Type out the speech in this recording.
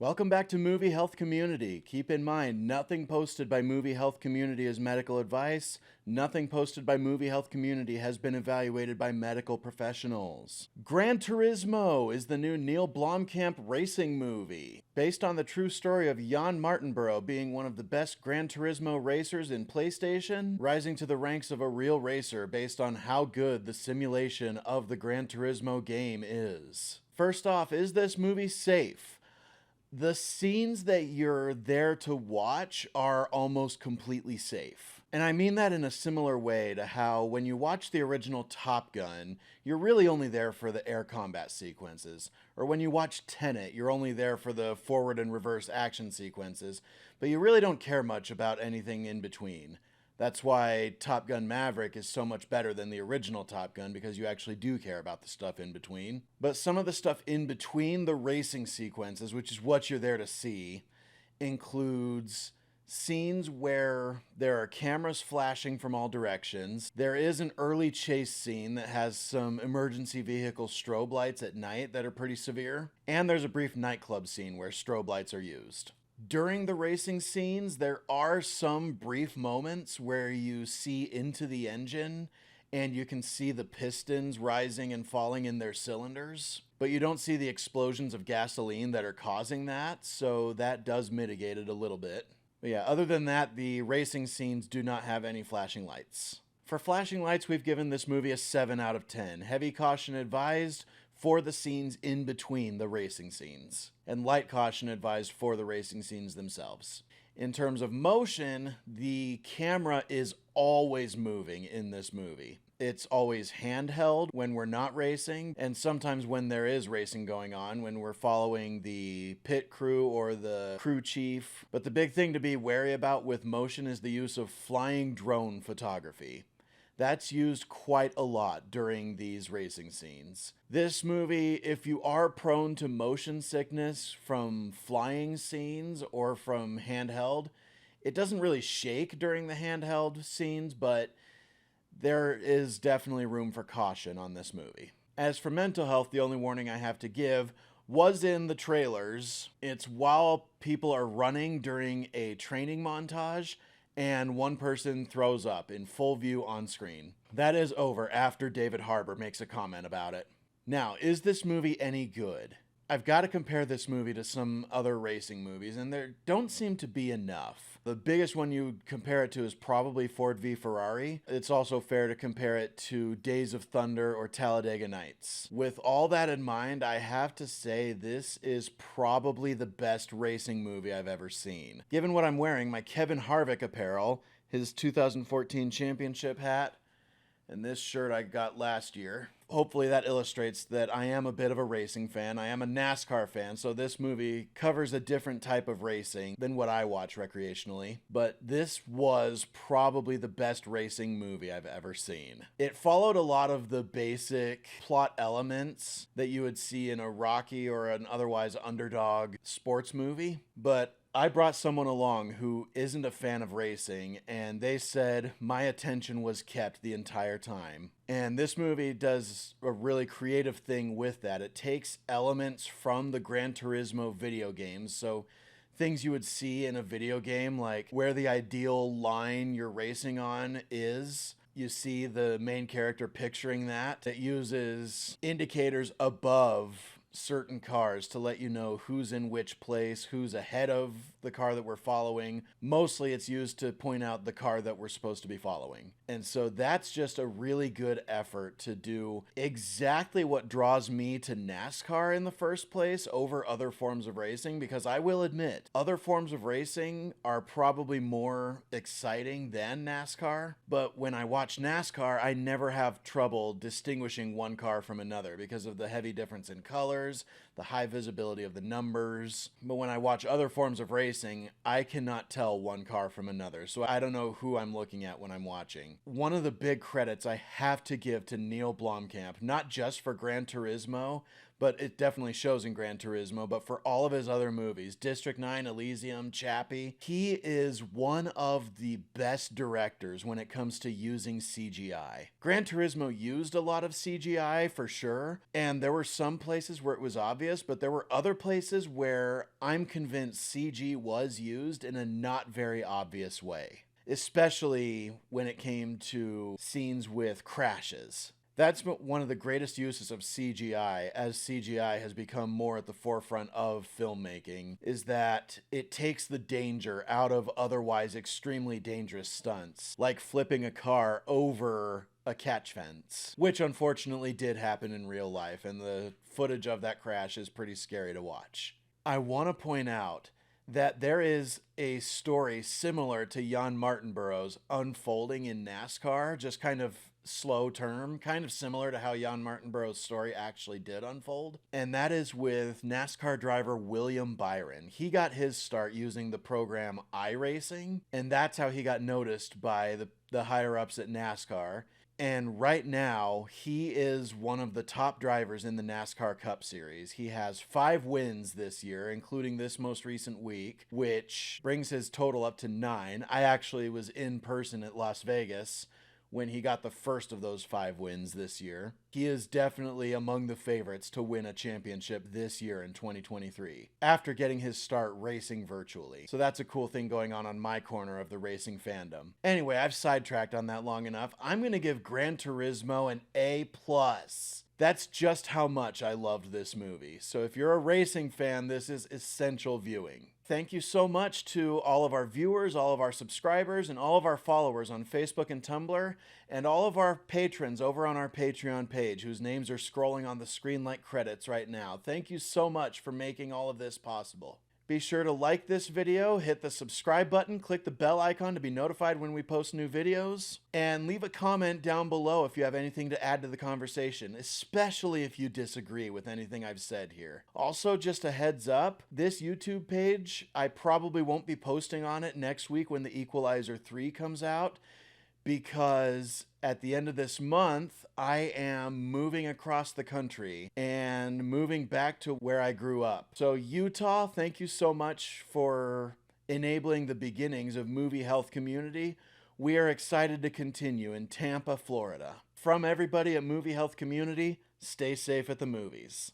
Welcome back to Movie Health Community. Keep in mind, nothing posted by Movie Health Community is medical advice. Nothing posted by Movie Health Community has been evaluated by medical professionals. Gran Turismo is the new Neill Blomkamp racing movie, based on the true story of Jann Mardenborough being one of the best Gran Turismo racers in PlayStation, rising to the ranks of a real racer based on how good the simulation of the Gran Turismo game is. First off, is this movie safe? The scenes that you're there to watch are almost completely safe. And I mean that in a similar way to how when you watch the original Top Gun, you're really only there for the air combat sequences. Or when you watch Tenet, you're only there for the forward and reverse action sequences, but you really don't care much about anything in between. That's why Top Gun Maverick is so much better than the original Top Gun, because you actually do care about the stuff in between. But some of the stuff in between the racing sequences, which is what you're there to see, includes scenes where there are cameras flashing from all directions. There is an early chase scene that has some emergency vehicle strobe lights at night that are pretty severe. And there's a brief nightclub scene where strobe lights are used. During the racing scenes, there are some brief moments where you see into the engine and you can see the pistons rising and falling in their cylinders, but you don't see the explosions of gasoline that are causing that, so that does mitigate it a little bit. But yeah, other than that, the racing scenes do not have any flashing lights. For flashing lights, we've given this movie a 7 out of 10. Heavy caution advised for the scenes in between the racing scenes, and light caution advised for the racing scenes themselves. In terms of motion, the camera is always moving in this movie. It's always handheld when we're not racing, and sometimes when there is racing going on, when we're following the pit crew or the crew chief. But the big thing to be wary about with motion is the use of flying drone photography. That's used quite a lot during these racing scenes. This movie, if you are prone to motion sickness from flying scenes or from handheld, it doesn't really shake during the handheld scenes, but there is definitely room for caution on this movie. As for mental health, the only warning I have to give was in the trailers. It's while people are running during a training montage, and one person throws up in full view on screen. That is over after David Harbour makes a comment about it. Now, is this movie any good? I've got to compare this movie to some other racing movies, and there don't seem to be enough. The biggest one you compare it to is probably Ford v Ferrari. It's also fair to compare it to Days of Thunder or Talladega Nights. With all that in mind, I have to say this is probably the best racing movie I've ever seen. Given what I'm wearing, my Kevin Harvick apparel, his 2014 championship hat, and this shirt I got last year. Hopefully that illustrates that I am a bit of a racing fan. I am a NASCAR fan, so this movie covers a different type of racing than what I watch recreationally. But this was probably the best racing movie I've ever seen. It followed a lot of the basic plot elements that you would see in a Rocky or an otherwise underdog sports movie, but I brought someone along who isn't a fan of racing, and they said my attention was kept the entire time. And this movie does a really creative thing with that. It takes elements from the Gran Turismo video games, so things you would see in a video game, like where the ideal line you're racing on is. You see the main character picturing that. It uses indicators above certain cars to let you know who's in which place, who's ahead of the car that we're following. Mostly it's used to point out the car that we're supposed to be following. And so that's just a really good effort to do exactly what draws me to NASCAR in the first place over other forms of racing, because I will admit, other forms of racing are probably more exciting than NASCAR, but when I watch NASCAR, I never have trouble distinguishing one car from another because of the heavy difference in color, the high visibility of the numbers. But when I watch other forms of racing, I cannot tell one car from another, so I don't know who I'm looking at when I'm watching. One of the big credits I have to give to Neill Blomkamp, not just for Gran Turismo, but it definitely shows in Gran Turismo. But for all of his other movies, District 9, Elysium, Chappie, he is one of the best directors when it comes to using CGI. Gran Turismo used a lot of CGI for sure, and there were some places where it was obvious, but there were other places where I'm convinced CG was used in a not very obvious way, especially when it came to scenes with crashes. That's one of the greatest uses of CGI, as CGI has become more at the forefront of filmmaking, is that it takes the danger out of otherwise extremely dangerous stunts, like flipping a car over a catch fence, which unfortunately did happen in real life, and the footage of that crash is pretty scary to watch. I want to point out that there is a story similar to Jann Mardenborough's unfolding in NASCAR, just kind of slow term, kind of similar to how Jann Mardenborough's story actually did unfold. And that is with NASCAR driver William Byron. He got his start using the program iRacing, and that's how he got noticed by the higher-ups at NASCAR. And right now, he is one of the top drivers in the NASCAR Cup Series. He has 5 wins this year, including this most recent week, which brings his total up to 9. I actually was in person at Las Vegas when he got the first of those 5 wins this year. He is definitely among the favorites to win a championship this year in 2023, after getting his start racing virtually. So that's a cool thing going on my corner of the racing fandom. Anyway, I've sidetracked on that long enough. I'm going to give Gran Turismo an A+. That's just how much I loved this movie. So if you're a racing fan, this is essential viewing. Thank you so much to all of our viewers, all of our subscribers, and all of our followers on Facebook and Tumblr, and all of our patrons over on our Patreon page, whose names are scrolling on the screen like credits right now. Thank you so much for making all of this possible. Be sure to like this video, hit the subscribe button, click the bell icon to be notified when we post new videos, and leave a comment down below if you have anything to add to the conversation, especially if you disagree with anything I've said here. Also, just a heads up, this YouTube page, I probably won't be posting on it next week when The Equalizer 3 comes out, because at the end of this month, I am moving across the country and moving back to where I grew up. So Utah, thank you so much for enabling the beginnings of Movie Health Community. We are excited to continue in Tampa, Florida. From everybody at Movie Health Community, stay safe at the movies.